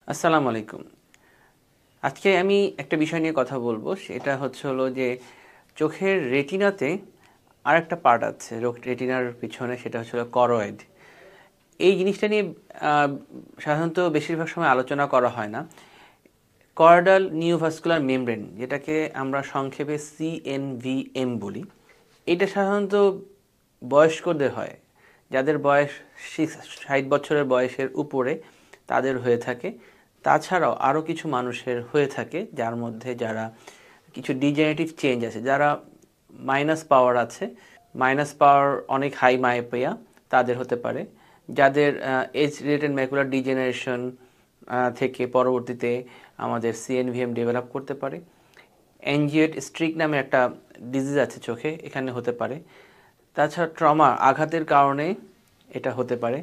আসসালামু আলাইকুম। আজকে আমি একটা বিষয় নিয়ে কথা বলবো। সেটা হলো যে চোখের রেটিনাতে আরেকটা পার্ট আছে রেটিনার পিছনে, সেটা হলো করয়েড। এই জিনিসটা নিয়ে আহ, সাধারণত বেশিরভাগ সময় আলোচনা করা হয় না। কর্ডাল নিউভাস্কুলার মেমব্রেন, যেটাকে আমরা সংক্ষেপে সিএনভিএম বলি, এটা সাধারণত বয়স্কদের হয়, যাদের বয়স 60 বছরের বয়সের উপরে তাদের হয়ে থাকে। তাছাড়াও আরও কিছু মানুষের হয়ে থাকে, যার মধ্যে যারা কিছু ডিজেনারেটিভ চেঞ্জ আছে, যারা মাইনাস পাওয়ার আছে, মাইনাস পাওয়ার অনেক হাই মায়োপিয়া, তাদের হতে পারে। যাদের এজ রিলেটেড ম্যাকুলার ডিজেনারেশন থেকে পরবর্তীতে আমাদের সিএনভিএম ডেভেলপ করতে পারে। অ্যাঞ্জিওয়েট স্ট্রিক নামে একটা ডিজিজ আছে চোখে, এখানে হতে পারে। তাছাড়া ট্রমা, আঘাতের কারণে এটা হতে পারে।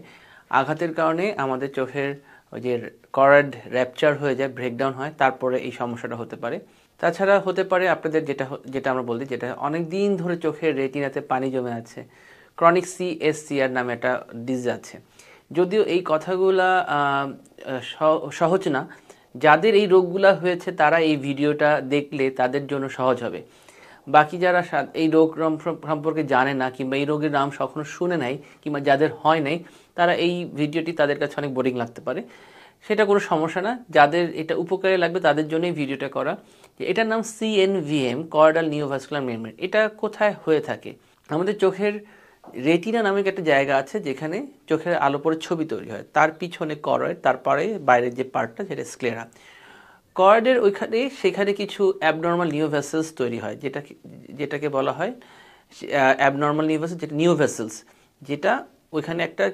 আঘাতের কারণে আমাদের চোখের ওই যে করাড র্যাপচার হয়ে যায়, ব্রেকডাউন হয়, তারপরে এই সমস্যাটা হতে পারে। তাছাড়া হতে পারে আপনাদের যেটা যেটা আমরা বলি, যেটা অনেক দিন ধরে চোখের রেটিনাতে পানি জমে আছে, ক্রনিক সিএসসিআর নামে একটা ডিজিজ আছে। যদিও এই কথাগুলা সহজ না, যাদের এই রোগগুলা হয়েছে তারা এই ভিডিওটা দেখলে তাদের জন্য সহজ হবে। বাকি যারা এই রোগ সম্পর্কে জানে না, কিংবা এই রোগের নাম কখনো শুনে নাই, কিংবা যাদের হয় নাই, তারা এই ভিডিওটি তাদের কাছে অনেক বোরিং লাগতে পারে। সেটা কোনো সমস্যা না, যাদের এটা উপকারে লাগবে তাদের জন্য এই ভিডিওটা করা। যে এটার নাম সিএনভিএম, কর্ডাল নিউভাস্কুলার মেমব্রেন। এটা কোথায় হয়ে থাকে? আমাদের চোখের রেটিনা নামক একটা জায়গা আছে, যেখানে চোখের আলো পড়ে ছবি তৈরি হয়, তার পিছনে করয়েড, তারপরে বাইরের যে পার্টটা সেটা স্ক্লেরা। কর্ডের সেখানে কিছু অ্যাবনর্মাল নিউ ভেসেলস তৈরি হয়, যেটাকে বলা হয় অ্যাবনর্মাল নিউ ভেসেলস, যেটা নিউ ভেসেলস, যেটা ওইখানে একটা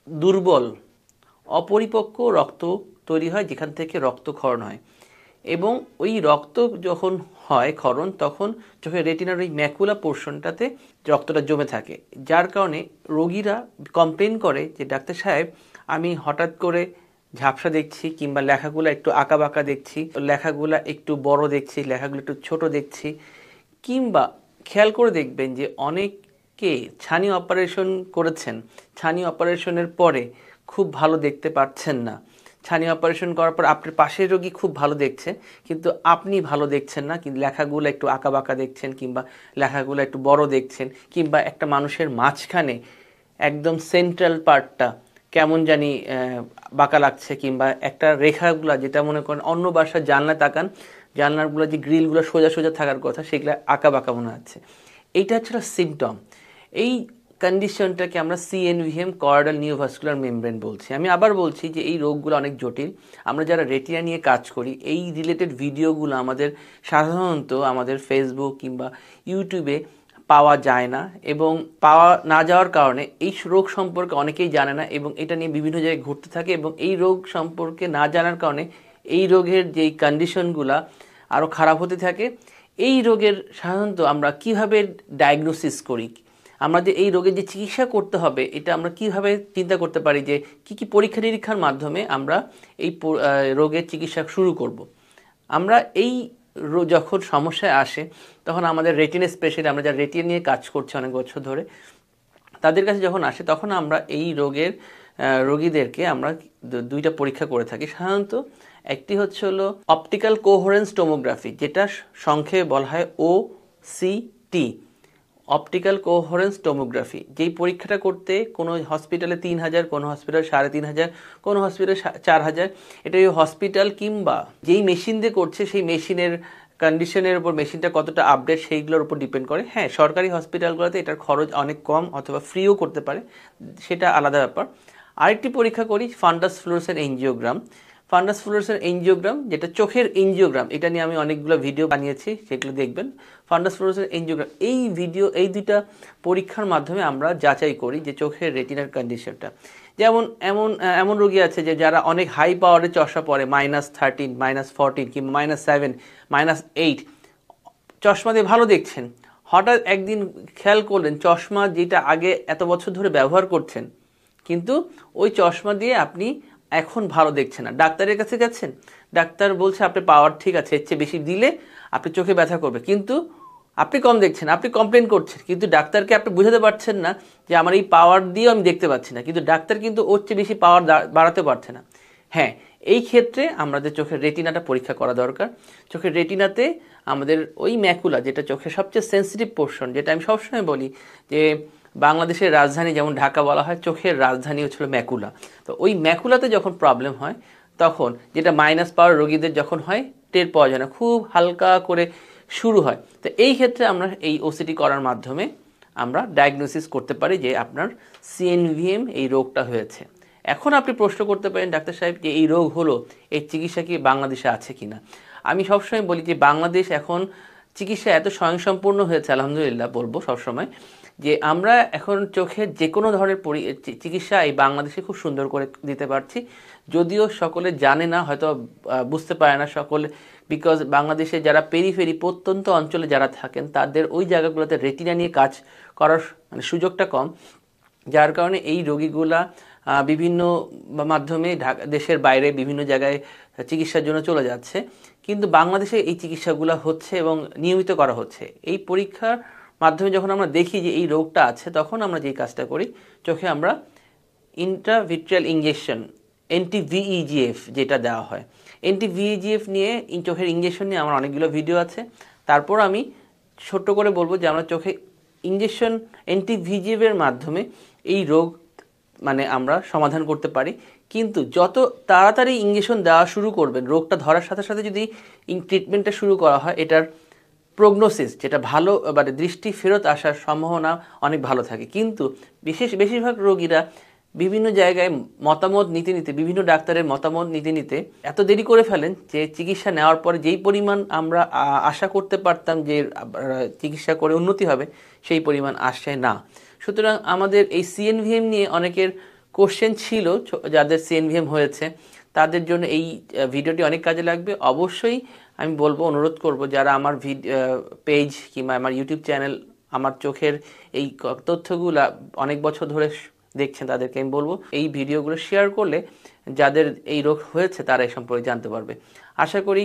দুর্বল অপরিপক্ক রক্ত তৈরি হয়, যেখান থেকে রক্তক্ষরণ হয়। এবং ওই রক্ত যখন হয় ক্ষরণ, তখন চোখের রেটিনার ওই ম্যাকুলা পোর্শনটাতে রক্তটা জমে থাকে, যার কারণে রোগীরা কমপ্লেন করে যে ডাক্তার সাহেব, আমি হঠাৎ করে ঝাপসা দেখছি, কিংবা লেখাগুলো একটু আঁকাবাঁকা দেখছি, লেখাগুলো একটু বড় দেখছি, লেখাগুলো একটু ছোট দেখছি। কিংবা খেয়াল করে দেখবেন যে অনেকে ছানি অপারেশন করেছেন, ছানি অপারেশনের পরে খুব ভালো দেখতে পাচ্ছেন না। ছানি অপারেশন করার পর আপনার পাশের রোগী খুব ভালো দেখছে, কিন্তু আপনি ভালো দেখছেন না, কিন্তু লেখাগুলো একটু আঁকাবাঁকা দেখছেন, কিংবা লেখাগুলো একটু বড় দেখছেন, কিংবা একটা মানুষের মাঝখানে একদম সেন্ট্রাল পার্টটা কেমন জানি বাঁকা লাগছে, কিংবা একটা রেখাগুলো, যেটা মনে করেন অন্য বাসার জানলায় তাকান, জানলাগুলো যে গ্রিলগুলো সোজা সোজা থাকার কথা, সেগুলো আঁকা বাঁকা মনে হচ্ছে। এইটা হচ্ছে সিমটম। এই কন্ডিশনটাকে আমরা সিএনভিএম, কর্ডাল নিউভাস্কুলার মেমব্রেন বলছি। আমি আবার বলছি যে এই রোগগুলো অনেক জটিল। আমরা যারা রেটিনা নিয়ে কাজ করি, এই রিলেটেড ভিডিওগুলো আমাদের সাধারণত আমাদের ফেসবুক কিংবা ইউটিউবে পাওয়া যায় না, এবং পাওয়া না যাওয়ার কারণে এই রোগ সম্পর্কে অনেকেই জানে না, এবং এটা নিয়ে বিভিন্ন জায়গায় ঘুরতে থাকে, এবং এই রোগ সম্পর্কে না জানার কারণে এই রোগের যেই কন্ডিশনগুলা আরও খারাপ হতে থাকে। এই রোগের সাধারণত আমরা কিভাবে ডায়াগনোসিস করি, আমরা যে এই রোগের যে চিকিৎসা করতে হবে, এটা আমরা কিভাবে চিন্তা করতে পারি যে কি কি পরীক্ষা নিরীক্ষার মাধ্যমে আমরা এই রোগের চিকিৎসা শুরু করব। আমরা এই যখন সমস্যায় আসে, তখন আমাদের রেটিনা স্পেশালি, আমরা যারা রেটিনা নিয়ে কাজ করছি অনেক বছর ধরে, তাদের কাছে যখন আসে, তখন আমরা এই রোগের রোগীদেরকে আমরা দুইটা পরীক্ষা করে থাকি সাধারণত। একটি হলো অপটিক্যাল কোহেরেন্স টোমোগ্রাফি, যেটা সংক্ষেপে বলা হয় OCT, অপটিক্যাল কোহেরেন্স টোমোগ্রাফি। যেই পরীক্ষাটা করতে কোনো হসপিটালে 3000, কোনো হসপিটালে 3500, কোনো হসপিটালে 4000। এটা ওই হসপিটাল কিংবা যেই মেশিন দিয়ে করছে সেই মেশিনের কন্ডিশনের উপর, মেশিনটা কতটা আপডেট, সেইগুলোর উপর ডিপেন্ড করে। হ্যাঁ, সরকারি হসপিটালগুলোতে এটার খরচ অনেক কম, অথবা ফ্রিও করতে পারে, সেটা আলাদা ব্যাপার। আরেকটি পরীক্ষা করি ফান্ডাস ফ্লোরোসেন্ট এনজিওগ্রাম। ফান্ডাস ফ্লোরোসেন্ট এনজিওগ্রাম, যেটা চোখের এনজিওগ্রাম, এটা নিয়ে আমি অনেকগুলো ভিডিও বানিয়েছি, সেগুলো দেখবেন। ফান্ডাস ফ্লোরোসেন্ট এনজিওগ্রাম, এই দুইটা পরীক্ষার মাধ্যমে আমরা যাচাই করি যে চোখের রেটিনার কন্ডিশনটা। যেমন এমন রোগী আছে যে যারা অনেক হাই পাওয়ারের চশমা পরে, -13, -14, কিংবা -7, -8, চশমা দিয়ে ভালো দেখছেন। হঠাৎ একদিন খেয়াল করলেন চশমা যেটা আগে এত বছর ধরে ব্যবহার করছেন, কিন্তু ওই চশমা দিয়ে আপনি এখন ভালো দেখছেন না। ডাক্তারের কাছে গেছেন, ডাক্তার বলছে আপনার পাওয়ার ঠিক আছে, এর চেয়ে বেশি দিলে আপনি চোখে ব্যথা করবে, কিন্তু আপনি কম দেখছেন, আপনি কমপ্লেন করছেন, কিন্তু ডাক্তারকে আপনি বুঝাতে পারছেন না যে আমার এই পাওয়ার দিয়েও আমি দেখতে পাচ্ছি না, কিন্তু ডাক্তার কিন্তু ওর চেয়ে বেশি পাওয়ার বাড়াতে পারছে না। হ্যাঁ, এই ক্ষেত্রে আমাদের চোখের রেটিনাটা পরীক্ষা করা দরকার। চোখের রেটিনাতে আমাদের ওই ম্যাকুলা, যেটা চোখের সবচেয়ে সেন্সিটিভ পোর্শন, যেটা আমি সবসময় বলি যে বাংলাদেশের রাজধানী যেমন ঢাকা বলা হয়, চোখের রাজধানী হচ্ছিল ম্যাকুলা। তো ওই ম্যাকুলাতে যখন প্রবলেম হয় তখন, যেটা মাইনাস পাওয়ার রোগীদের যখন হয় টের পাওয়া যায় না, খুব হালকা করে শুরু হয়। তো এই ক্ষেত্রে আমরা এই ওসিটি করার মাধ্যমে আমরা ডায়াগনোসিস করতে পারি যে আপনার সিএনভিএম এই রোগটা হয়েছে। এখন আপনি প্রশ্ন করতে পারেন, ডাক্তার সাহেব যে এই রোগ হলো, এই চিকিৎসা কি বাংলাদেশে আছে কিনা? আমি সবসময় বলি যে বাংলাদেশ এখন চিকিৎসা এত স্বয়ংসম্পূর্ণ হয়েছে, আলহামদুলিল্লাহ বলবো সবসময়, যে আমরা এখন চোখের যে কোনো ধরনের চিকিৎসা এই বাংলাদেশে খুব সুন্দর করে দিতে পারছি। যদিও সকলে জানে না, হয়তো বুঝতে পারে না সকলে, বিকজ বাংলাদেশে যারা পেরিফেরি প্রত্যন্ত অঞ্চলে যারা থাকেন তাদের ওই জায়গাগুলোতে রেটিনা নিয়ে কাজ করার মানে সুযোগটা কম, যার কারণে এই রোগীগুলা বিভিন্ন মাধ্যমে দেশের বাইরে বিভিন্ন জায়গায় চিকিৎসার জন্য চলে যাচ্ছে। কিন্তু বাংলাদেশে এই চিকিৎসাগুলো হচ্ছে এবং নিয়মিত করা হচ্ছে। এই পরীক্ষার মাধ্যমে যখন আমরা দেখি যে এই রোগটা আছে, তখন আমরা যেই কাজটা করি, চোখে আমরা ইন্ট্রাভিট্রিয়াল ইঞ্জেকশন, NTVEGF যেটা দেওয়া হয়, NTVEGF নিয়ে চোখের ইঞ্জেকশন নিয়ে আমার অনেকগুলো ভিডিও আছে। তারপর আমি ছোট্ট করে বলবো যে আমরা চোখে ইঞ্জেকশন NTVEGF এর মাধ্যমে এই রোগ মানে আমরা সমাধান করতে পারি। কিন্তু যত তাড়াতাড়ি ইঞ্জেকশন দেওয়া শুরু করবেন, রোগটা ধরার সাথে সাথে যদি ট্রিটমেন্টটা শুরু করা হয়, এটার প্রগনোসিস যেটা ভালো, মানে দৃষ্টি ফেরত আসার সম্ভাবনা অনেক ভালো থাকে। কিন্তু বেশিরভাগ রোগীরা বিভিন্ন জায়গায় মতামত নিতে নিতে, বিভিন্ন ডাক্তারের মতামত নিতে নিতে এত দেরি করে ফেলেন যে চিকিৎসা নেওয়ার পরে যেই পরিমাণ আমরা আশা করতে পারতাম যে চিকিৎসা করে উন্নতি হবে, সেই পরিমাণ আসছে না। সুতরাং আমাদের এই সিএনভিএম নিয়ে অনেকের কোশ্চেন ছিল, যাদের সিএনভিএম হয়েছে তাদের জন্য এই ভিডিওটি অনেক কাজে লাগবে। অবশ্যই আমি বলবো, অনুরোধ করব, যারা আমার পেজ কিংবা আমার ইউটিউব চ্যানেল, আমার চোখের এই তথ্যগুলা অনেক বছর ধরে দেখছেন, তাদেরকে আমি বলবো এই ভিডিওগুলো শেয়ার করলে যাদের এই রোগ হয়েছে তারা এই সম্পর্কে জানতে পারবে। আশা করি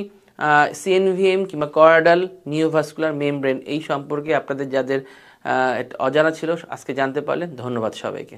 সিএনভিএম কিংবা করাডাল নিওভাস্কুলার মেমব্রেন এই সম্পর্কে আপনাদের যাদের অজানা ছিল আজকে জানতে পারলেন। ধন্যবাদ সবাইকে।